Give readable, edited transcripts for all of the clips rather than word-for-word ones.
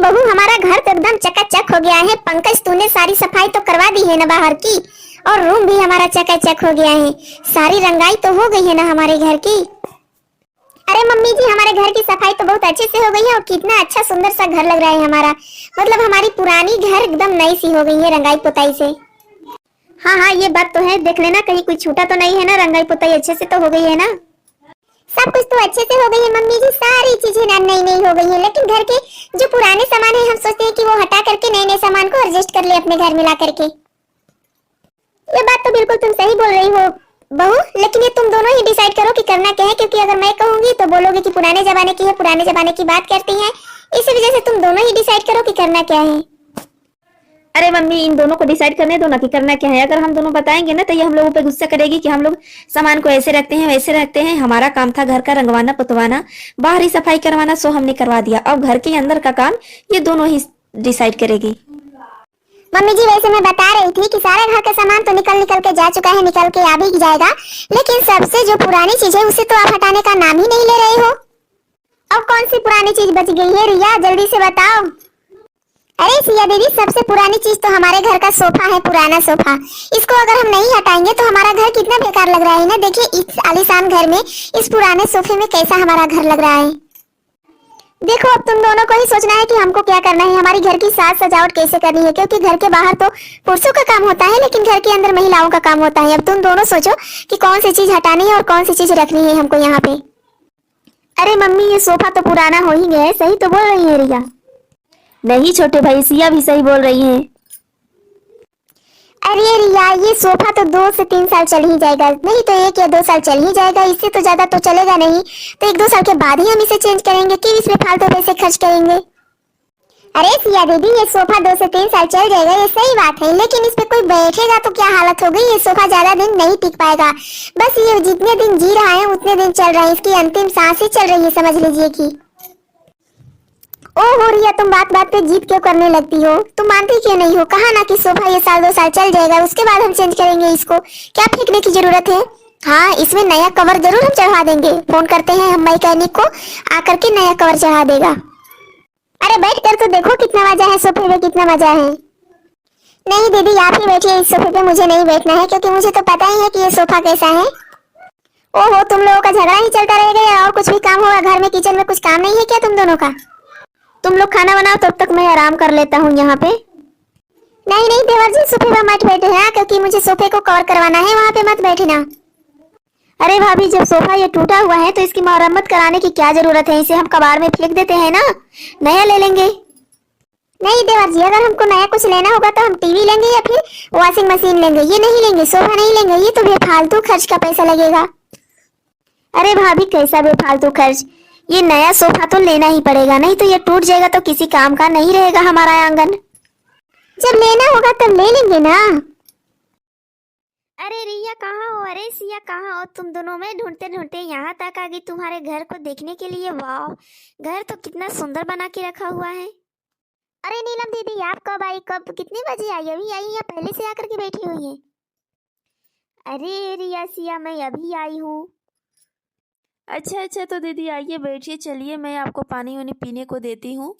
बहू, हमारा घर तो एकदम चकाचक हो गया है। पंकज, तूने सारी सफाई तो करवा दी है ना बाहर की, और रूम भी हमारा चकाचक हो गया है। सारी रंगाई तो हो गई है ना हमारे घर की। अरे मम्मी जी, हमारे घर की सफाई तो बहुत अच्छे से हो गई है, और कितना अच्छा सुंदर सा घर लग रहा है हमारा। मतलब हमारी पुरानी घर एकदम नई सी हो गई है रंगाई पुताई से। हाँ हाँ, ये बात तो है। देख लेना कहीं कुछ छूटा तो नहीं है ना, रंगाई पुताई अच्छे से तो हो गई है ना। सब कुछ तो अच्छे से हो गई है मम्मी जी, सारी चीजें नई नई हो गई है। लेकिन घर के जो पुराने सामान है, हम सोचते हैं कि वो हटा करके नए नए सामान को एडजस्ट कर ले अपने घर में ला करके। ये बात तो बिल्कुल तुम सही बोल रही हो बहू, लेकिन ये तुम दोनों ही डिसाइड करो कि करना क्या है, क्योंकि अगर मैं कहूंगी तो बोलोगे कि पुराने जमाने की है, पुराने जमाने की बात करती हैं। इस वजह से तुम दोनों ही डिसाइड करो कि करना क्या है। अरे मम्मी, इन दोनों को डिसाइड करने दो ना कि करना क्या है। अगर हम दोनों बताएंगे ना तो ये हम लोगों पे गुस्सा करेगी कि हम लोग सामान को ऐसे रखते हैं वैसे रखते हैं। हमारा काम था घर का रंगवाना पुतवाना, बाहरी सफाई करवाना, सो हमने करवा दिया। अब घर के अंदर का काम ये दोनों ही डिसाइड करेगी। मम्मी जी, वैसे मैं बता रही थी कि सारा घर का सामान तो निकल निकल के जा चुका है, निकल के आ भी जाएगा, लेकिन सबसे जो पुरानी चीज है उसे तो आप हटाने का नाम ही नहीं ले रहे हो। अब कौन सी पुरानी चीज बच गई है रिया, जल्दी से बताओ। अरे सिया दीदी, सबसे पुरानी चीज तो हमारे घर का सोफा है, पुराना सोफा। इसको अगर हम नहीं हटाएंगे तो हमारा घर कितना बेकार लग रहा है ना। देखिए इस आलीशान घर में इस पुराने सोफे में कैसा हमारा घर लग रहा है। देखो, अब तुम दोनों को ही सोचना है कि हमको क्या करना है, हमारी घर की साज सजावट कैसे करनी है, क्योंकि घर के बाहर तो पुरुषों का काम होता है, लेकिन घर के अंदर महिलाओं का काम होता है। अब तुम दोनों सोचो कि कौन सी चीज हटानी है और कौन सी चीज रखनी है हमको यहाँ पे। अरे मम्मी, ये सोफा तो पुराना हो ही गया है। सही तो बोल रही है रिया। नहीं छोटे भाई, सिया भी सही बोल रही है। अरे रिया, ये सोफा तो 2 से 3 साल चल ही जाएगा, नहीं तो 1 या 2 साल चल ही जाएगा, इससे तो ज्यादा तो चलेगा नहीं। तो 1-2 साल के बाद ही हम इसे चेंज करेंगे, कि इसमें फालतू पैसे खर्च करेंगे। अरे सिया दीदी, ये सोफा 2 से 3 साल चल जाएगा, ये सही बात है, लेकिन इस पे कोई बैठेगा तो क्या हालत हो गई। ये सोफा ज्यादा दिन नहीं टिक पाएगा। बस ये जितने दिन जी रहा है उतने दिन चल रहा है, इसकी अंतिम सांस ही चल रही है, समझ लीजिए कि। ओहो रिया, तुम बात बात पे जीत क्यों करने लगती हो? तुम मानती क्यों नहीं हो? कहा ना कि सोफा ये 1-2 साल चल जाएगा, उसके बाद हम चेंज करेंगे इसको। क्या फेंकने की जरूरत है? हाँ, इसमें नया कवर जरूर हम चढ़ा देंगे। फोन करते हैं हम मैकेनिक को, आकर के नया कवर चढ़ा देगा। अरे बैठ कर तो देखो कितना मजा है सोफे पे, कितना मजा है। नहीं दीदी, आप ही बैठिए इस सोफे पे, मुझे नहीं बैठना है, क्योंकि मुझे तो पता ही है कि ये सोफा कैसा है। ओहो, तुम लोगों का झगड़ा ही चलता रहेगा या और कुछ भी काम होगा घर में? किचन में कुछ काम नहीं है क्या तुम दोनों का? तुम लोग खाना बनाओ, तब तक मैं आराम कर लेता हूँ यहाँ पे। नहीं नहीं देवर जी, सोफे पर मत बैठे हैं, क्योंकि मुझे सोफे को कवर करवाना है, वहाँ पे मत बैठना। अरे भाभी, जब सोफा ये टूटा हुआ है तो इसकी मरम्मत कराने की क्या जरूरत है? इसे हम कबाड़ में फेंक देते हैं ना, नया ले लेंगे। नहीं देवर जी, अगर हमको नया कुछ लेना होगा तो हम टीवी लेंगे या फिर वॉशिंग मशीन लेंगे, ये नहीं लेंगे, सोफा नहीं लेंगे, ये तो बेफालतू खर्च का पैसा लगेगा। अरे भाभी, कैसा बेफालतू खर्च? ये नया सोफा तो लेना ही पड़ेगा, नहीं तो ये टूट जाएगा तो किसी काम का नहीं रहेगा हमारा आंगन। जब लेना होगा तब ले लेंगे ना। अरे रिया कहाँ हो? अरे सिया कहाँ हो? तुम दोनों में ढूंढते ढूंढते यहाँ तक आ गई तुम्हारे घर को देखने के लिए। वाह, घर तो कितना सुंदर बना के रखा हुआ है। अरे नीलम दीदी, आप कब आई? कब, कितने बजे आई? अभी आई या पहले से आकर के बैठी हुई है? अरे रिया सिया, मैं अभी आई हूँ। अच्छा अच्छा, तो दीदी आइए बैठिए, चलिए मैं आपको पानी वानी पीने को देती हूँ।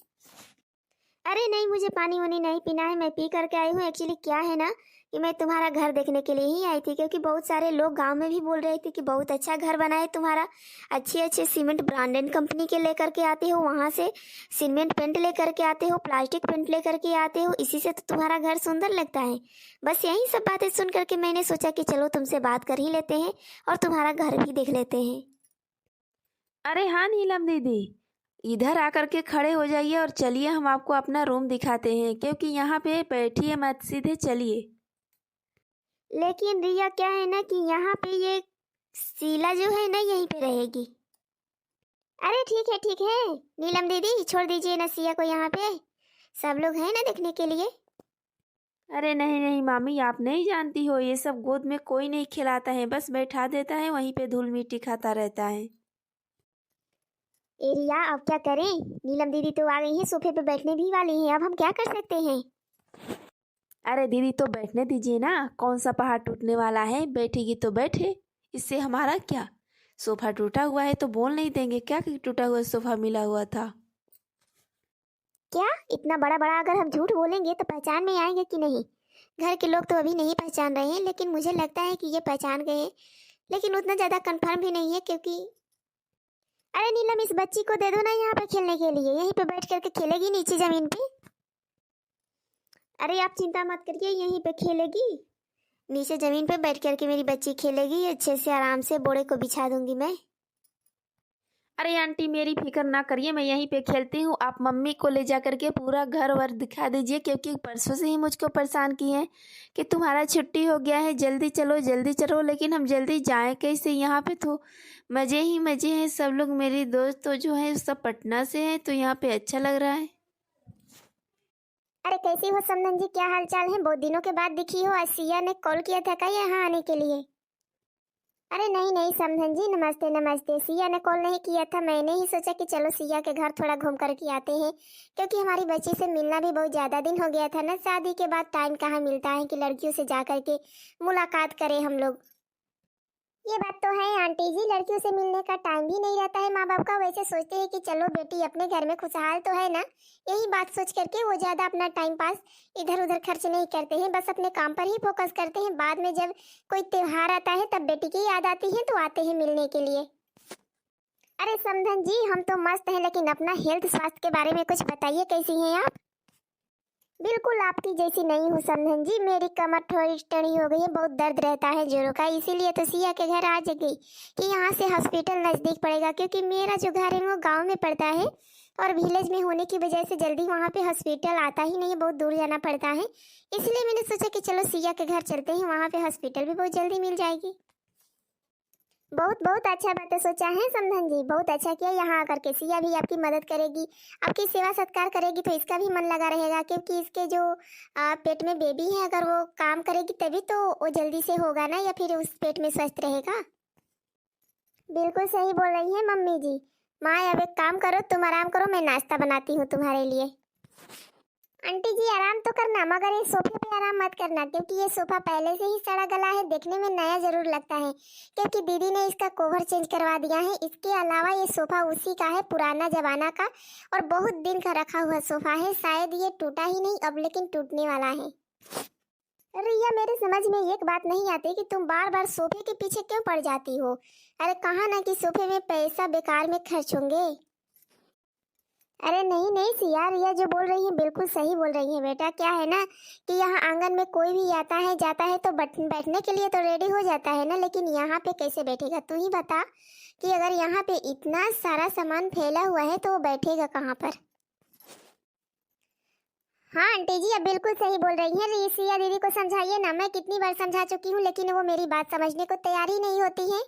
अरे नहीं, मुझे पानी वानी नहीं पीना है, मैं पी करके आई हूँ। एक्चुअली क्या है ना कि मैं तुम्हारा घर देखने के लिए ही आई थी, क्योंकि बहुत सारे लोग गांव में भी बोल रहे थे कि बहुत अच्छा घर बना है तुम्हारा। अच्छे अच्छे सीमेंट ब्रांडेड कंपनी के लेकर के आते हो, वहाँ से सीमेंट पेंट लेकर के आते हो, प्लास्टिक पेंट लेकर के आते हो, इसी से तो तुम्हारा घर सुंदर लगता है। बस यही सब बातें सुन करके मैंने सोचा कि चलो तुमसे बात कर ही लेते हैं और तुम्हारा घर भी देख लेते हैं। अरे हाँ नीलम दीदी, इधर आकर के खड़े हो जाइए और चलिए हम आपको अपना रूम दिखाते हैं, क्योंकि यहाँ पे बैठिए मत, सीधे चलिए। लेकिन रिया क्या है ना कि यहाँ पे ये शीला जो है ना यहीं पे रहेगी। अरे ठीक है नीलम दीदी, छोड़ दीजिए ना सिया को, यहाँ पे सब लोग हैं ना देखने के लिए। अरे नहीं नहीं मामी, आप नहीं जानती हो, ये सब गोद में कोई नहीं खिलाता है, बस बैठा देता है, वहीं पे धूल मिट्टी खाता रहता है। ए रिया, अब क्या करें? नीलम दीदी तो आ गई है, सोफे पे बैठने भी वाली हैं, अब हम क्या कर सकते हैं? अरे दीदी तो बैठने दीजिए ना, कौन सा पहाड़ टूटने वाला है, बैठेगी तो बैठे, इससे हमारा क्या। सोफा टूटा हुआ है तो बोल नहीं देंगे क्या कि टूटा हुआ सोफा मिला हुआ था। क्या इतना बड़ा बड़ा अगर हम झूठ बोलेंगे तो पहचान में आएंगे कि नहीं? घर के लोग तो अभी नहीं पहचान रहे हैं, लेकिन मुझे लगता है कि ये पहचान गए हैं, लेकिन उतना ज़्यादा कंफर्म भी नहीं है क्योंकि अरे नीलम, इस बच्ची को दे दो ना यहाँ पे खेलने के लिए, यहीं पे बैठ करके खेलेगी नीचे ज़मीन पे। अरे आप चिंता मत करिए, यहीं पे खेलेगी, नीचे ज़मीन पे बैठ करके मेरी बच्ची खेलेगी अच्छे से आराम से, बोड़े को बिछा दूंगी मैं। अरे आंटी मेरी फिक्र ना करिए, मैं यहीं पे खेलती हूँ। आप मम्मी को ले जा करके पूरा घर वर दिखा दीजिए, क्योंकि परसों से ही मुझको परेशान किए हैं कि तुम्हारा छुट्टी हो गया है, जल्दी चलो जल्दी चलो। लेकिन हम जल्दी जाएं कैसे? यहाँ पे तो मज़े ही मज़े हैं। सब लोग, मेरी दोस्त तो जो है सब पटना से है, तो यहाँ पे अच्छा लग रहा है। अरे कैसी हो समधन जी, क्या हाल चाल है? बहुत दिनों के बाद दिखी हो। आज सिया ने कॉल किया था क्या यहाँ आने के लिए? अरे नहीं नहीं समधन जी, नमस्ते नमस्ते। सिया ने कॉल नहीं किया था, मैंने ही सोचा कि चलो सिया के घर थोड़ा घूम करके आते हैं, क्योंकि हमारी बच्ची से मिलना भी बहुत ज़्यादा दिन हो गया था ना। शादी के बाद टाइम कहाँ मिलता है कि लड़कियों से जा करके मुलाकात करें हम लोग। ये बात तो है आंटी जी, लड़कियों से मिलने का टाइम भी नहीं रहता है माँ बाप का। वैसे सोचते हैं कि चलो बेटी अपने घर में खुशहाल तो है ना, यही बात सोच करके वो ज़्यादा अपना टाइम पास इधर उधर खर्च नहीं करते हैं, बस अपने काम पर ही फोकस करते हैं। बाद में जब कोई त्योहार आता है तब बेटी की याद आती है तो आते हैं मिलने के लिए। अरे समधन जी, हम तो मस्त हैं, लेकिन अपना हेल्थ स्वास्थ्य के बारे में कुछ बताइए, कैसी हैं आप? बिल्कुल आपकी जैसी नहीं हूँ समधन जी, मेरी कमर थोड़ी टेढ़ी हो गई है, बहुत दर्द रहता है जोड़ों का, इसीलिए तो सिया के घर आ गई कि यहाँ से हॉस्पिटल नज़दीक पड़ेगा, क्योंकि मेरा जो घर है वो गांव में पड़ता है और विलेज में होने की वजह से जल्दी वहाँ पे हॉस्पिटल आता ही नहीं है, बहुत दूर जाना पड़ता है। इसलिए मैंने सोचा कि चलो सिया के घर चलते हैं, वहाँ पे हॉस्पिटल भी बहुत जल्दी मिल जाएगी। बहुत बहुत अच्छा बात सोचा है समधन जी, बहुत अच्छा किया। यहाँ आकर के सिया भी आपकी मदद करेगी, आपकी सेवा सत्कार करेगी, तो इसका भी मन लगा रहेगा, क्योंकि इसके जो पेट में बेबी है, अगर वो काम करेगी तभी तो वो जल्दी से होगा ना, या फिर उस पेट में स्वस्थ रहेगा। बिल्कुल सही बोल रही है मम्मी जी। माँ अब एक काम करो, तुम आराम करो, मैं नाश्ता बनाती हूँ तुम्हारे लिए। आंटी जी आराम तो करना, मगर ये सोफे पे आराम मत करना, क्योंकि ये सोफा पहले से ही सड़ा गला है, देखने में नया जरूर लगता है, क्योंकि दीदी ने इसका कवर चेंज करवा दिया है। इसके अलावा ये सोफा उसी का है, पुराना जमाना का, और बहुत दिन का रखा हुआ सोफा है, शायद ये टूटा ही नहीं अब, लेकिन टूटने वाला है। रिया, मेरे समझ में एक बात नहीं आती कि तुम बार बार सोफे के पीछे क्यों पड़ जाती हो? अरे कहा ना कि सोफे में पैसा बेकार में खर्च होंगे। अरे नहीं नहीं सिया, रिया जो बोल रही है बिल्कुल सही बोल रही है बेटा। क्या है ना कि यहाँ आंगन में कोई भी आता है जाता है तो बैठने के लिए तो रेडी हो जाता है ना, लेकिन यहाँ पे कैसे बैठेगा? तू ही बता कि अगर यहाँ पे इतना सारा सामान फैला हुआ है तो वो बैठेगा कहाँ पर? हाँ आंटी जी, अब बिल्कुल सही बोल रही है। सिया दीदी को समझाइए ना, मैं कितनी बार समझा चुकी हूँ, लेकिन वो मेरी बात समझने को तैयार ही नहीं होती है।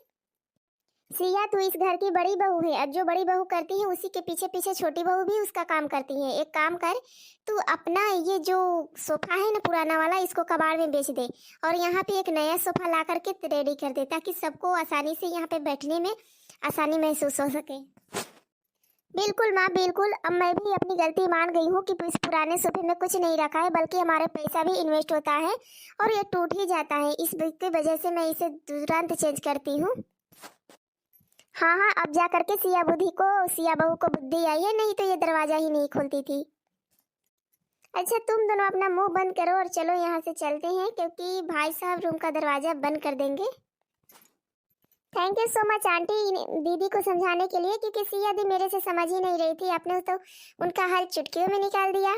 सिया, तू इस घर की बड़ी बहू है, अब जो बड़ी बहू करती है उसी के पीछे पीछे छोटी बहू भी उसका काम करती है। एक काम कर, तू अपना ये जो सोफा है ना पुराना वाला, इसको कबाड़ में बेच दे और यहाँ पे एक नया सोफा ला करके रेडी कर दे, ताकि सबको आसानी से यहाँ पे बैठने में आसानी महसूस हो सके। बिल्कुल माँ बिल्कुल, अब मैं भी अपनी गलती मान गई हूँ कि इस पुराने सोफे में कुछ नहीं रखा है, बल्कि हमारे पैसा भी इन्वेस्ट होता है और ये टूट ही जाता है, इस वजह से मैं इसे तुरंत चेंज करती हूँ। हाँ हाँ, अब जा करके सिया बहू को बुद्धि आई है, नहीं तो ये दरवाजा ही नहीं खोलती थी। अच्छा तुम दोनों अपना मुंह बंद करो और चलो यहाँ से चलते हैं, क्योंकि भाई साहब रूम का दरवाजा बंद कर देंगे। Thank you so much aunty दीदी को समझाने के लिए, क्योंकि सिया दी मेरे से समझ ही नहीं रही थी, आपने तो उनका हल चुटकियों में निकाल दिया।